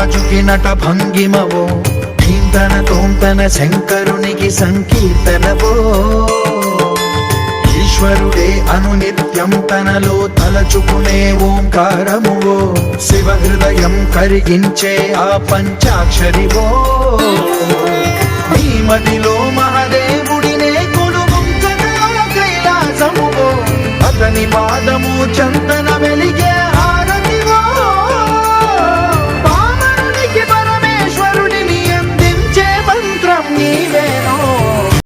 రాజుకి నట భంగిమవో, ధీంతన తోంతన శంకరునికి సంకీర్తనవో. ఈశ్వరుడే అనునిత్యం తనలో తలచుకునే ఓంకారమువో, శివ హృదయం కరిగించే ఆ పంచాక్షరివో. నీ మదిలో మహాదేవుడినే కొలువుంచగా కైలాసమువో, అతని పాదము చందన